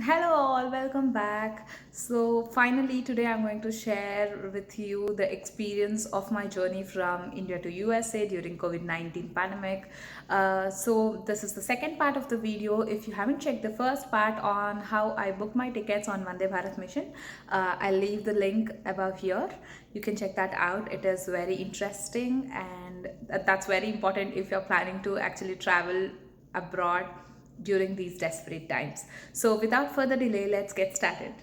Hello, all, welcome back. So, finally, today I'm going to share with you the experience of my journey from India to USA during COVID 19 pandemic. This is the second part of the video. If you haven't checked the first part on how I booked my tickets on Vande Bharat mission, I'll leave the link above here. You can check that out. It is very interesting, and that's very important if you're planning to actually travel abroad during these desperate times. So, without further delay, let's get started.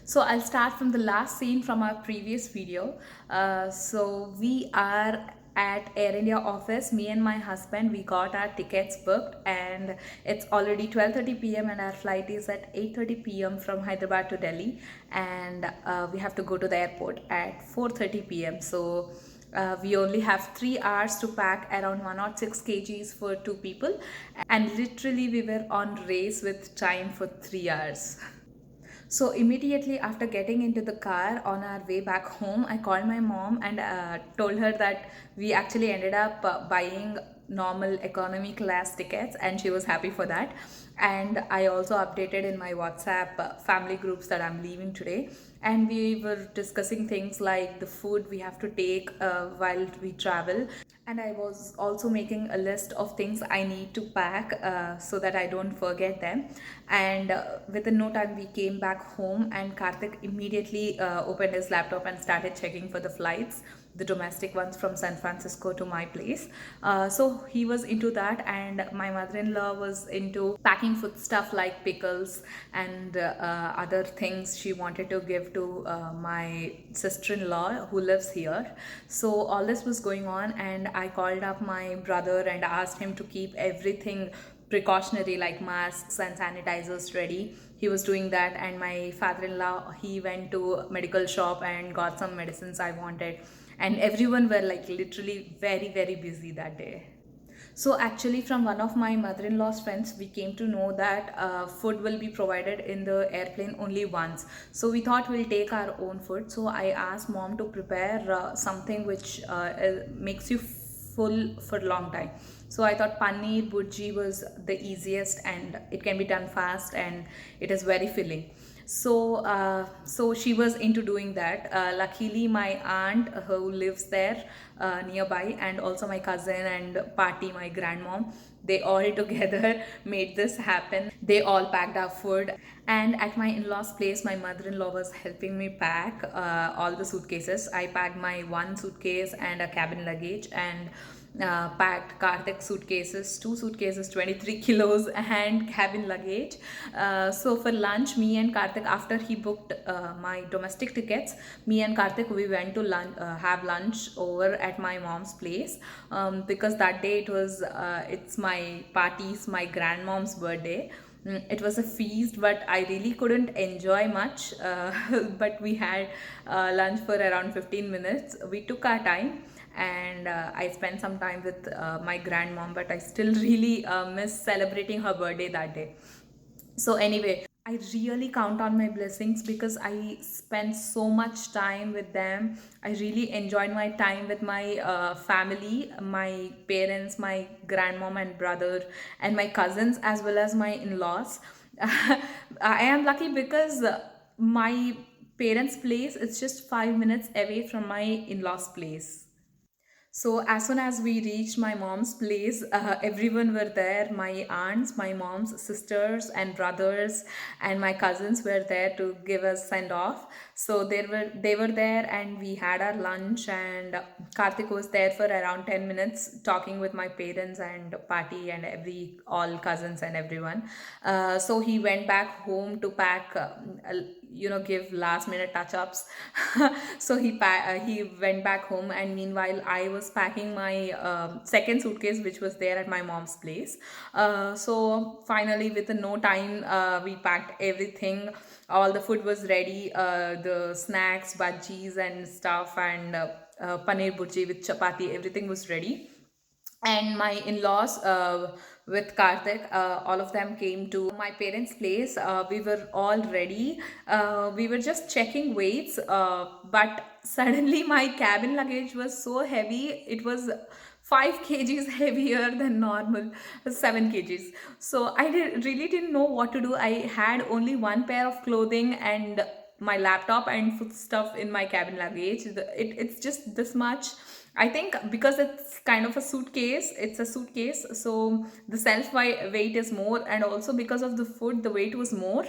So, I'll start from the last scene from our previous video. We are at Air India office. Me and my husband, we got our tickets booked, and it's already 12:30 p.m. and our flight is at 8:30 p.m. from Hyderabad to Delhi, and we have to go to the airport at 4:30 p.m. We only have 3 hours to pack around 106 kgs for two people, and literally we were on race with time for 3 hours. So immediately after getting into the car on our way back home, I called my mom and told her that we actually ended up buying normal economy class tickets, and she was happy for that. And I also updated in my WhatsApp family groups that I'm leaving today, and we were discussing things like the food we have to take while we travel, and I was also making a list of things I need to pack so that I don't forget them. And within no time, we came back home, and Karthik immediately opened his laptop and started checking for the flights, the domestic ones from San Francisco to my place. So he was into that, and my mother-in-law was into packing food stuff like pickles and other things she wanted to give to my sister-in-law who lives here. So all this was going on, and I called up my brother and asked him to keep everything precautionary like masks and sanitizers ready. He was doing that, and my father-in-law, he went to medical shop and got some medicines I wanted, and everyone were like literally very busy that day. So actually, from one of my mother-in-law's friends, we came to know that food will be provided in the airplane only once. So we thought we'll take our own food. So I asked mom to prepare something which makes you full for a long time. So I thought paneer bhurji was the easiest, and it can be done fast, and it is very filling. So she was into doing that. Luckily, my aunt who lives there nearby, and also my cousin and party, my grandmom, they all together made this happen. They all packed our food, and at my in-laws' place, my mother-in-law was helping me pack all the suitcases. I packed my one suitcase and a cabin luggage, and packed Karthik suitcases, two suitcases, 23 kilos, and cabin luggage. So for lunch, me and Karthik, after he booked my domestic tickets, me and Karthik, we went to have lunch over at my mom's place, because that day it's my party's, my grandmom's birthday. It was a feast, but I really couldn't enjoy much. But we had lunch for around 15 minutes. We took our time, and I spent some time with my grandmom, but I still really miss celebrating her birthday that day. So, anyway, I really count on my blessings because I spent so much time with them. I really enjoyed my time with my family, my parents, my grandmom and brother, and my cousins, as well as my in laws. I am lucky because my parents' place is just 5 minutes away from my in laws' place. So as soon as we reached my mom's place, everyone were there. My aunts, my mom's sisters and brothers, and my cousins were there to give us send off. So they were there, and we had our lunch. And Karthik was there for around 10 minutes, talking with my parents and party and every all cousins and everyone. So he went back home to pack. Give last minute touch ups. So he went back home, and meanwhile I was packing my second suitcase, which was there at my mom's place. So finally, within no time, we packed everything. All the food was ready, the snacks, bhajis and stuff, and paneer bhurji with chapati, everything was ready. And my in-laws, with Karthik, all of them came to my parents' place. We were all ready. We were just checking weights, but suddenly my cabin luggage was so heavy. It was 5 kgs heavier than normal, 7 kgs. So really didn't know what to do. I had only one pair of clothing and my laptop and food stuff in my cabin luggage. It's just this much. I think because it's kind of a suitcase, it's a suitcase, so the weight is more, and also because of the food, the weight was more.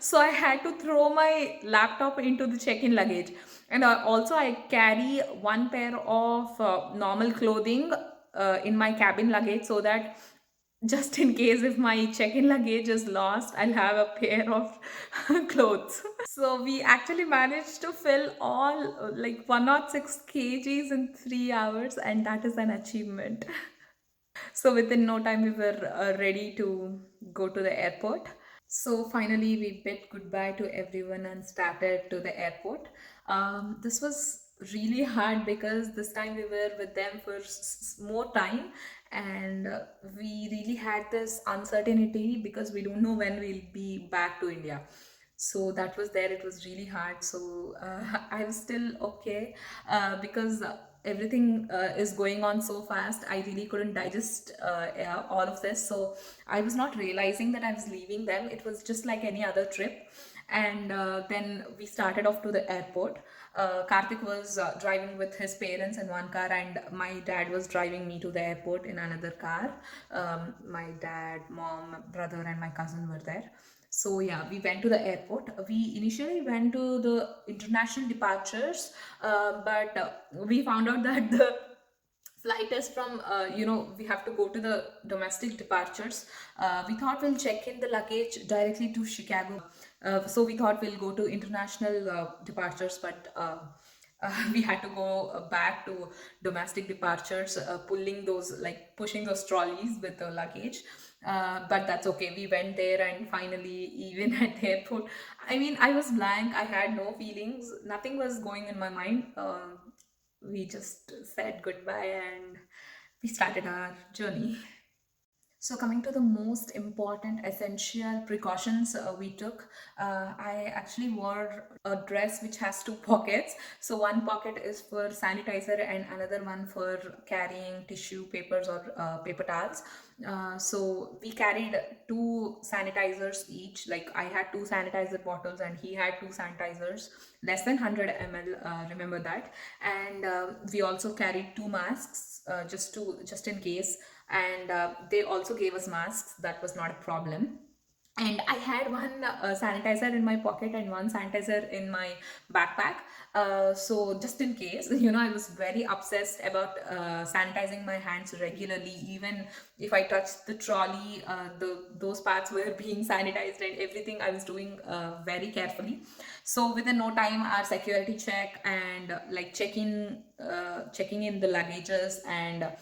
So I had to throw my laptop into the check-in luggage, and also I carry one pair of normal clothing in my cabin luggage, so that just in case if my check-in luggage is lost, I'll have a pair of clothes. So we actually managed to fill all like 106 kgs in 3 hours, and that is an achievement. So within no time, we were ready to go to the airport. So finally, we bid goodbye to everyone and started to the airport. This was really hard because this time we were with them for more time, and we really had this uncertainty because we don't know when we'll be back to India. So that was there. It was really hard. So I was still okay because everything is going on so fast. I really couldn't digest yeah, all of this. So I was not realizing that I was leaving them. It was just like any other trip. And then we started off to the airport. Karthik was driving with his parents in one car, and my dad was driving me to the airport in another car. My dad, mom, brother, and my cousin were there. So yeah, we went to the airport. We initially went to the international departures, but we found out that the flight is from we have to go to the domestic departures. We thought we'll check in the luggage directly to Chicago. So we thought we'll go to international departures, but we had to go back to domestic departures, pushing those trolleys with the luggage. But that's okay. We went there, and finally, even at the airport, I mean, I was blank. I had no feelings. Nothing was going in my mind. We just said goodbye and we started our journey. So coming to the most important essential precautions we took, I actually wore a dress which has two pockets. So one pocket is for sanitizer and another one for carrying tissue papers or paper towels. So we carried two sanitizers each. Like I had two sanitizer bottles and he had two sanitizers, less than 100 ml. Remember that. And we also carried two masks just in case, and they also gave us masks. That was not a problem. And I had one sanitizer in my pocket and one sanitizer in my backpack, so just in case, I was very obsessed about sanitizing my hands regularly. Even if I touched the trolley, those parts were being sanitized, and everything I was doing very carefully. So within no time, our security check and checking in the luggages and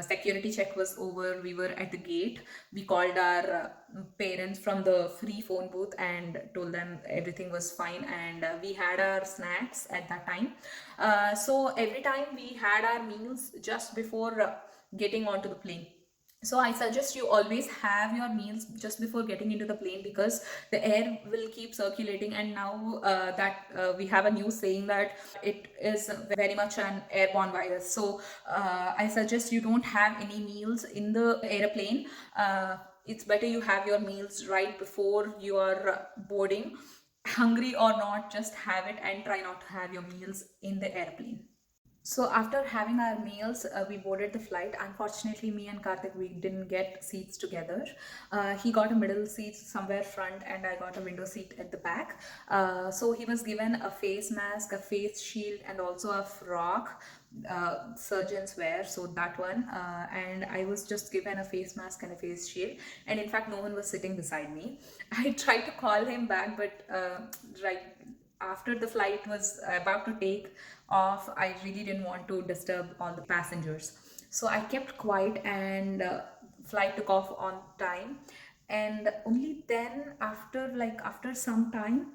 security check was over. We were at the gate. We called our parents from the free phone booth and told them everything was fine, and we had our snacks at that time. So every time we had our meals just before getting onto the plane. So I suggest you always have your meals just before getting into the plane, because the air will keep circulating. And now that we have a news saying that it is very much an airborne virus. So I suggest you don't have any meals in the airplane. It's better you have your meals right before you are boarding. Hungry or not, just have it, and try not to have your meals in the airplane. So after having our meals, we boarded the flight. Unfortunately, me and Karthik, we didn't get seats together. He got a middle seat somewhere front, and I got a window seat at the back. So he was given a face mask, a face shield, and also a frock surgeons wear. So that one, and I was just given a face mask and a face shield. And in fact, no one was sitting beside me. I tried to call him back, but right after the flight was about to take off, I really didn't want to disturb all the passengers. So I kept quiet, and flight took off on time. And only then, after some time,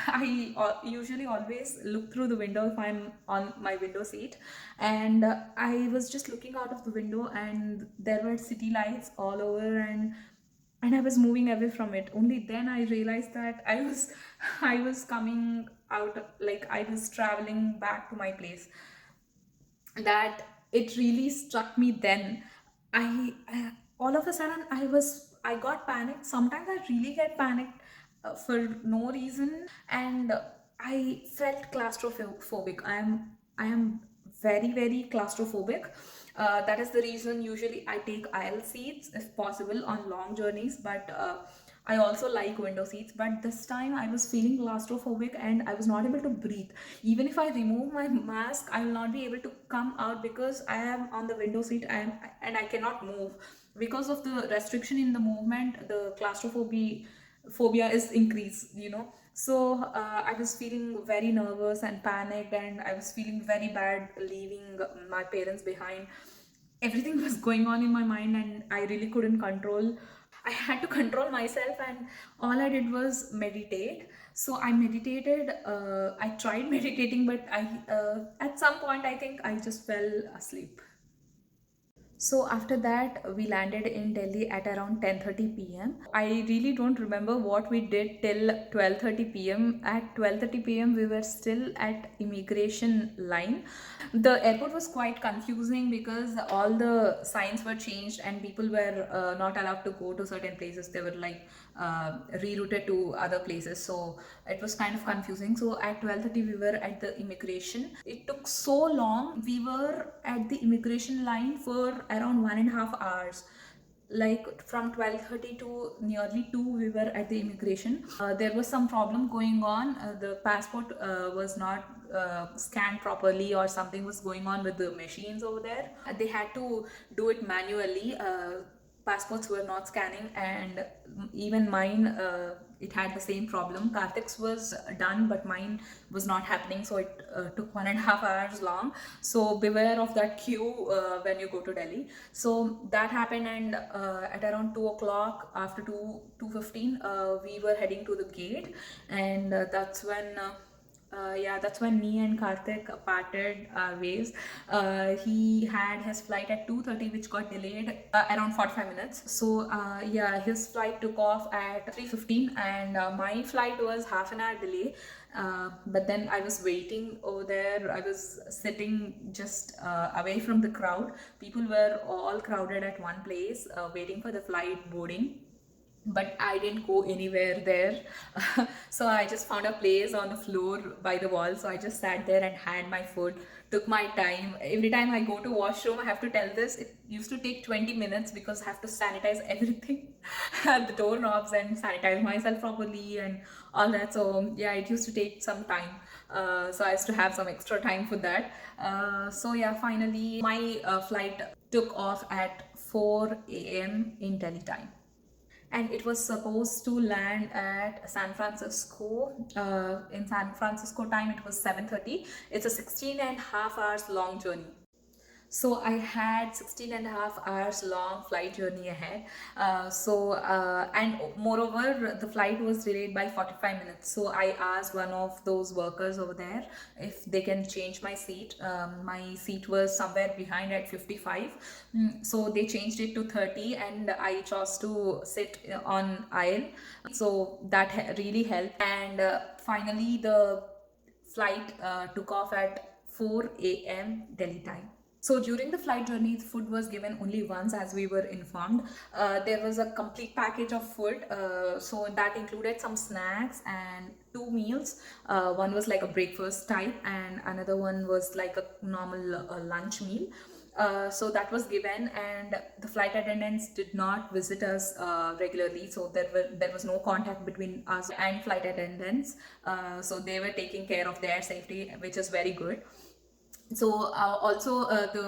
I usually always look through the window if I'm on my window seat, and I was just looking out of the window, and there were city lights all over, and I was moving away from it. Only then I realized that I was coming out, like I was traveling back to my place. That it really struck me then. I all of a sudden I got panicked. Sometimes I really get panicked for no reason, and I felt claustrophobic. I am very claustrophobic. That is the reason usually I take aisle seats if possible on long journeys, but I also like window seats. But this time I was feeling claustrophobic and I was not able to breathe. Even if I remove my mask, I will not be able to come out because I am on the window seat and I cannot move. Because of the restriction in the movement, the claustrophobia is increased, so I was feeling very nervous and panicked, and I was feeling very bad leaving my parents behind. Everything was going on in my mind and I really couldn't control. I had to control myself, and all I did was meditate. So I meditated. I tried meditating, but I at some point I think I just fell asleep. So after that, we landed in Delhi at around 10:30 p.m. I really don't remember what we did till 12:30 p.m. At 12:30 p.m., we were still at immigration line. The airport was quite confusing because all the signs were changed and people were not allowed to go to certain places. They were like rerouted to other places. So it was kind of confusing. So at 12:30 we were at the immigration. It took so long. We were at the immigration line for around 1.5 hours. Like from 12:30 to nearly 2 we were at the immigration. There was some problem going on. The passport was not scanned properly, or something was going on with the machines over there. They had to do it manually. Passports were not scanning, and even mine, it had the same problem. Karthik's was done, but mine was not happening, so it took 1.5 hours long. So beware of that queue when you go to Delhi. So that happened, and at around 2 o'clock, after 2:15, we were heading to the gate, and that's when me and Karthik parted our ways. He had his flight at 2:30, which got delayed around 45 minutes. So his flight took off at 3:15, and my flight was half an hour delay. But then I was waiting over there. I was sitting just away from the crowd. People were all crowded at one place, waiting for the flight boarding, but I didn't go anywhere there. So I just found a place on the floor by the wall. So I just sat there and had my food, took my time. Every time I go to washroom, I have to tell this, it used to take 20 minutes because I have to sanitize everything, the doorknobs, and sanitize myself properly and all that. So yeah, it used to take some time. So I used to have some extra time for that. So yeah, finally my flight took off at 4 a.m. in Delhi time, and it was supposed to land at San Francisco. In San Francisco time, it was 7:30. It's a 16 and a half hours long journey. So I had 16 and a half hours long flight journey ahead. And moreover, the flight was delayed by 45 minutes. So I asked one of those workers over there if they can change my seat. My seat was somewhere behind at 55. So they changed it to 30, and I chose to sit on aisle. So that really helped. And finally, the flight took off at 4 a.m. Delhi time. So during the flight journey, food was given only once, as we were informed. There was a complete package of food. So that included some snacks and two meals. One was like a breakfast type, and another one was like a normal lunch meal. So that was given, and the flight attendants did not visit us regularly. So there was no contact between us and flight attendants. So they were taking care of their safety, which is very good. So also the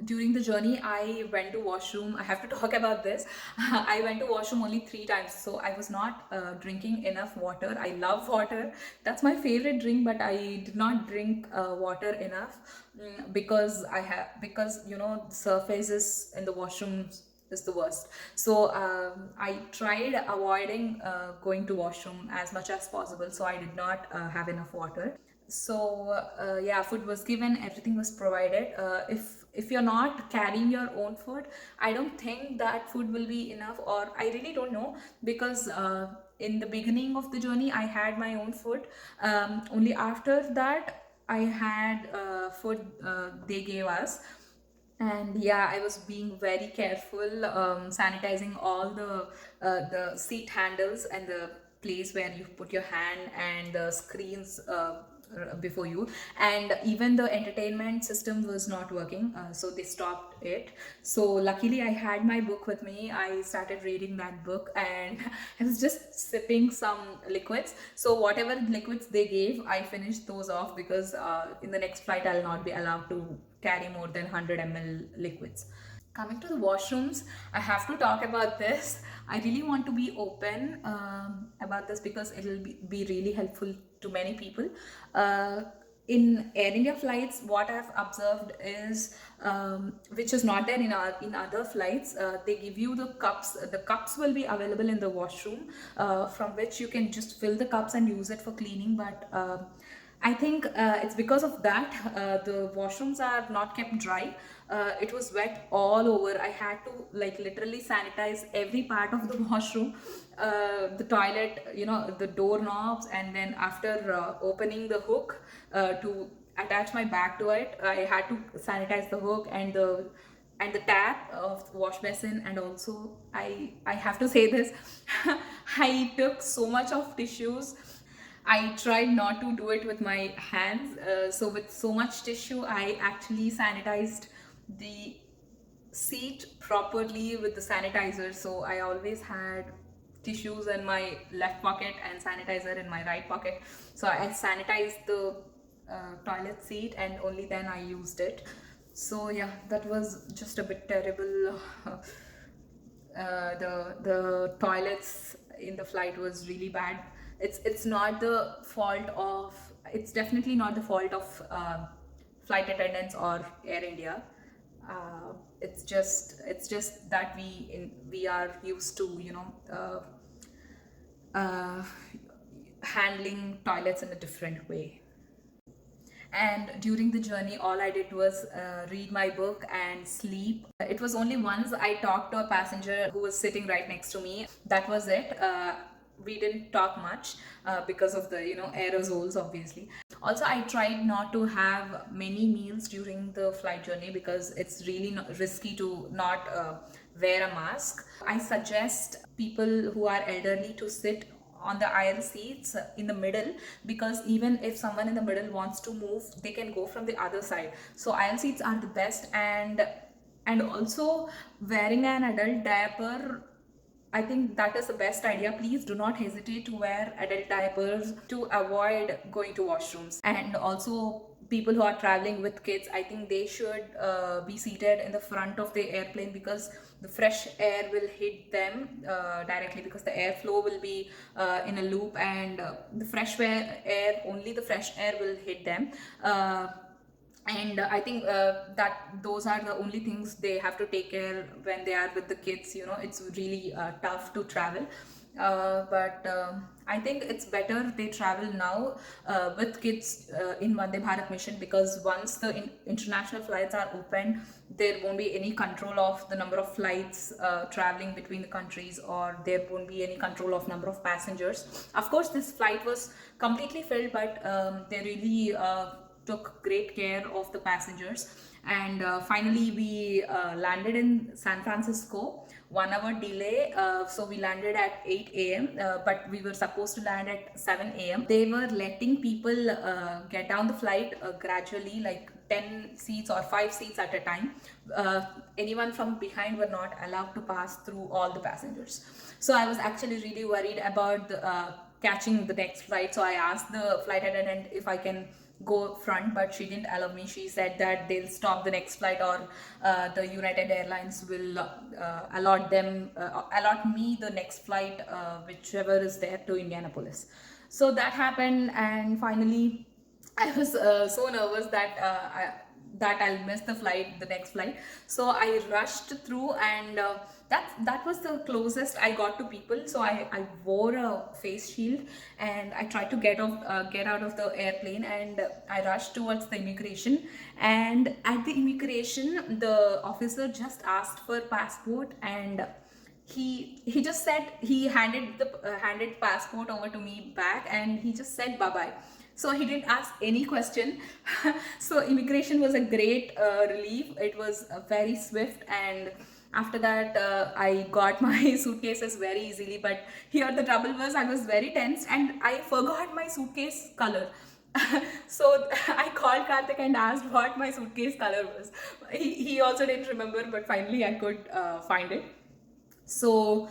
during the journey I went to washroom. I have to talk about this. I went to washroom only 3 times, so I was not drinking enough water. I love water, that's my favorite drink, but I did not drink water enough, because the surfaces in the washrooms is the worst. So I tried avoiding going to washroom as much as possible, so I did not have enough water. So yeah, food was given, everything was provided. If you're not carrying your own food, I don't think that food will be enough, or I really don't know, because in the beginning of the journey I had my own food. Only after that I had food they gave us. And yeah, I was being very careful, sanitizing all the seat handles and the place where you put your hand and the screens before you. And even the entertainment system was not working, so they stopped it. So luckily I had my book with me. I started reading that book, and I was just sipping some liquids. So whatever liquids they gave, I finished those off, because in the next flight I'll not be allowed to carry more than 100 ml liquids. Coming to the washrooms, I have to talk about this. I really want to be open about this, because it will be really helpful to many people. In Air India flights, what I've observed is, which is not there in other flights, they give you the cups. The cups will be available in the washroom, from which you can just fill the cups and use it for cleaning. But I think it's because of that the washrooms are not kept dry. It was wet all over. I had to like literally sanitize every part of the washroom, the toilet, the doorknobs, and then after opening the hook to attach my bag to it, I had to sanitize the hook and the tap of the wash basin. And also I have to say this, I took so much of tissues. I tried not to do it with my hands. So with so much tissue, I actually sanitized the seat properly with the sanitizer. So I always had tissues in my left pocket and sanitizer in my right pocket. So I sanitized the toilet seat, and only then I used it. So yeah, that was just a bit terrible. The toilets in the flight was really bad. It's not the fault of, it's definitely not the fault of flight attendants or Air India. It's just that we are used to handling toilets in a different way. And during the journey, all I did was read my book and sleep. It was only once I talked to a passenger who was sitting right next to me. That was it. We didn't talk much because of the aerosols, obviously. Also, I tried not to have many meals during the flight journey, because it's really risky to not wear a mask. I suggest people who are elderly to sit on the aisle seats in the middle, because even if someone in the middle wants to move, they can go from the other side. So aisle seats are the best. And also, wearing an adult diaper, I think that is the best idea. Please do not hesitate to wear adult diapers to avoid going to washrooms. And also, people who are traveling with kids, I think they should be seated in the front of the airplane, because the fresh air will hit them directly, because the airflow will be in a loop, and the only the fresh air will hit them. And I think that those are the only things they have to take care when they are with the kids. It's really tough to travel, but I think it's better they travel now with kids in Vande Bharat mission, because once the international flights are open, there won't be any control of the number of flights traveling between the countries, or there won't be any control of number of passengers. Of course, this flight was completely filled, but they really took great care of the passengers. And finally, we landed in San Francisco. 1 hour delay, so we landed at 8 a.m. But we were supposed to land at 7 a.m. They were letting people get down the flight gradually, like 10 seats or 5 seats at a time. Anyone from behind were not allowed to pass through all the passengers. So I was actually really worried about catching the next flight. So I asked the flight attendant if I can go front, but she didn't allow me. She said that they'll stop the next flight, or the United Airlines will allot me the next flight, whichever is there, to Indianapolis. So that happened, and finally I was so nervous that I'll miss the next flight. So I rushed through, and that was the closest I got to people. So I wore a face shield, and I tried to get out of the airplane, and I rushed towards the immigration. And at the immigration, the officer just asked for passport, and he just said, he handed passport over to me back, and he just said bye bye. So he didn't ask any question. So immigration was a great relief. It was very swift, and after that I got my suitcases very easily. But here the trouble was, I was very tense and I forgot my suitcase color. So I called Karthik and asked what my suitcase color was. He also didn't remember, but finally I could find it. So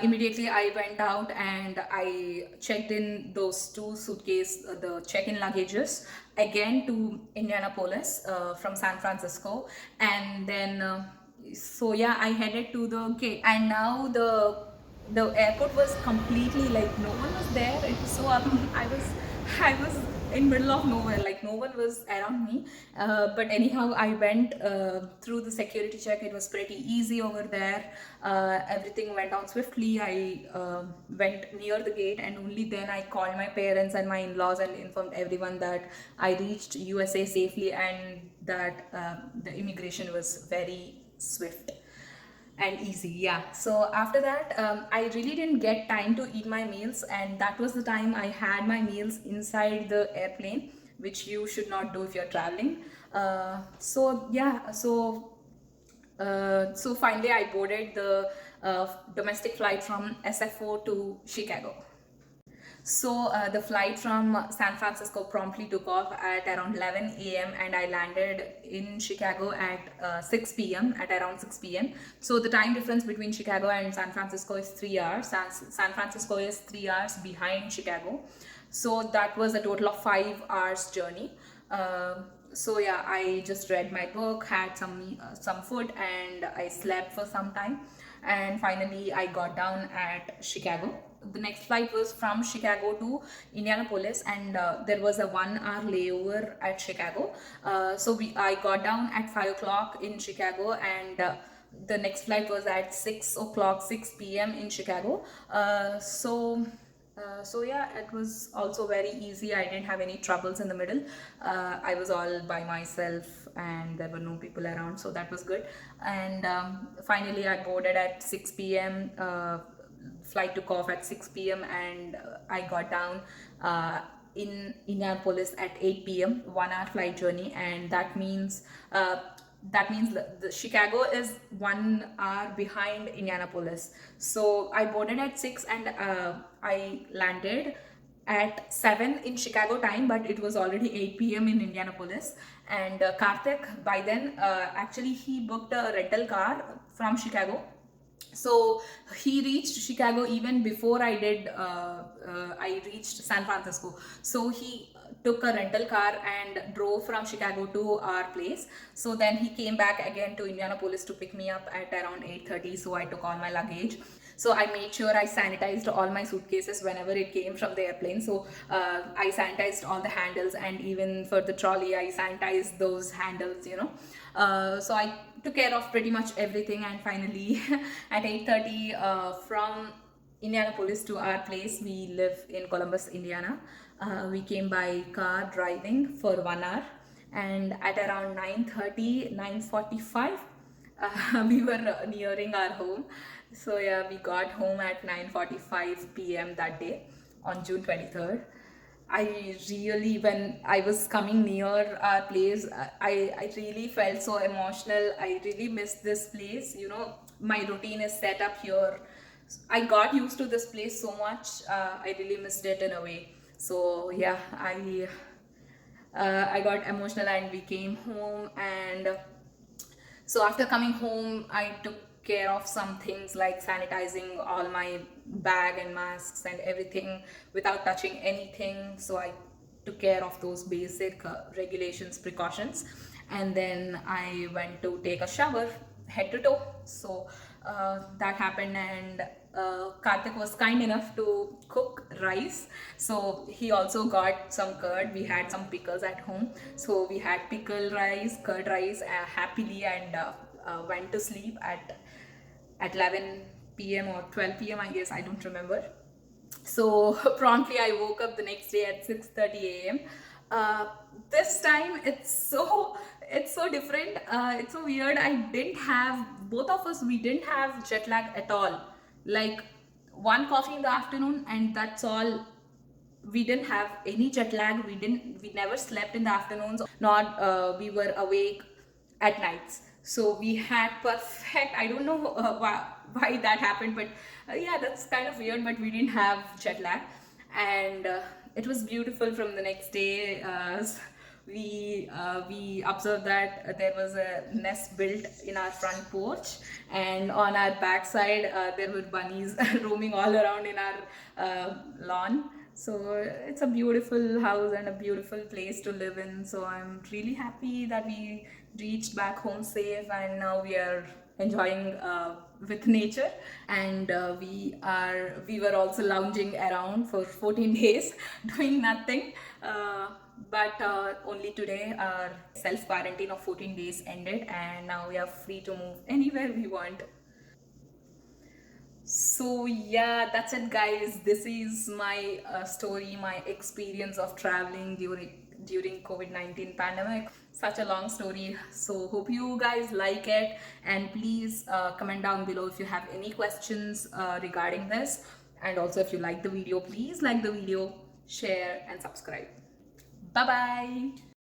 immediately I went out and I checked in those two suitcase, the check-in luggages, again to Indianapolis from San Francisco, and then so yeah, I headed to the gate, and now the airport was completely like no one was there. It was so I was in middle of nowhere, like no one was around me. But anyhow, I went through the security check. It was pretty easy over there. Everything went on swiftly. I went near the gate, and only then I called my parents and my in-laws and informed everyone that I reached USA safely, and that the immigration was very swift and easy. Yeah, so after that I really didn't get time to eat my meals, and that was the time I had my meals inside the airplane, which you should not do if you're traveling. So yeah, so finally I boarded the domestic flight from SFO to Chicago. So the flight from San Francisco promptly took off at around 11 a.m. and I landed in Chicago at 6 p.m. at around 6 p.m. So the time difference between Chicago and San Francisco is 3 hours. San Francisco is 3 hours behind Chicago. So that was a total of 5 hours journey. So yeah, I just read my book, had some food, and I slept for some time. And finally, I got down at Chicago. The next flight was from Chicago to Indianapolis, and there was a 1 hour layover at Chicago. I got down at 5 o'clock in Chicago, and the next flight was at 6 o'clock, 6 p.m. in Chicago. So yeah, it was also very easy. I didn't have any troubles in the middle. I was all by myself and there were no people around, so that was good. And finally I boarded at 6 p.m. Flight took off at 6 p.m. and I got down in Indianapolis at 8 p.m. 1 hour flight journey, and that means the Chicago is 1 hour behind Indianapolis. So I boarded at 6 and I landed at 7 in Chicago time, but it was already 8 p.m. in Indianapolis. And Karthik, by then, actually he booked a rental car from Chicago. So he reached Chicago even before I did. I reached San Francisco. So he took a rental car and drove from Chicago to our place. So then he came back again to Indianapolis to pick me up at around 8:30. So I took all my luggage. So I made sure I sanitized all my suitcases whenever it came from the airplane. So I sanitized all the handles, and even for the trolley I sanitized those handles, so I took care of pretty much everything. And finally at 8:30 from Indianapolis to our place, we live in Columbus, Indiana. We came by car driving for 1 hour, and at around 9:30, 9:45 we were nearing our home. So yeah, we got home at 9:45 p.m. that day on June 23rd. When I was coming near our place, I really felt so emotional. I really missed this place. My routine is set up here. I got used to this place so much. I really missed it in a way. So yeah, I got emotional and we came home. And so after coming home, I took care of some things like sanitizing all my bag and masks and everything without touching anything. So I took care of those basic regulations, precautions. And then I went to take a shower, head to toe. So that happened, and Karthik was kind enough to cook rice. So he also got some curd. We had some pickles at home. So we had pickle rice, curd rice happily, and went to sleep at 11 p.m. or 12 p.m. I guess, I don't remember. So promptly I woke up the next day at 6:30 a.m. This time it's so different. It's so weird. Both of us, we didn't have jet lag at all. Like one coffee in the afternoon and that's all we didn't have any jet lag. We never slept in the afternoons, not we were awake at nights. So we had perfect, I don't know why that happened, but yeah, that's kind of weird, but we didn't have jet lag. And it was beautiful. From the next day, we observed that there was a nest built in our front porch, and on our backside there were bunnies roaming all around in our lawn. So it's a beautiful house and a beautiful place to live in. So I'm really happy that we reached back home safe, and now we are enjoying with nature. And we were also lounging around for 14 days doing nothing. But only today our self quarantine of 14 days ended, and now we are free to move anywhere we want. So yeah, that's it, guys. This is my story, my experience of traveling during COVID-19 pandemic. Such a long story. So hope you guys like it, and please comment down below if you have any questions regarding this. And also, if you like the video, please like the video, share, and subscribe. Bye bye.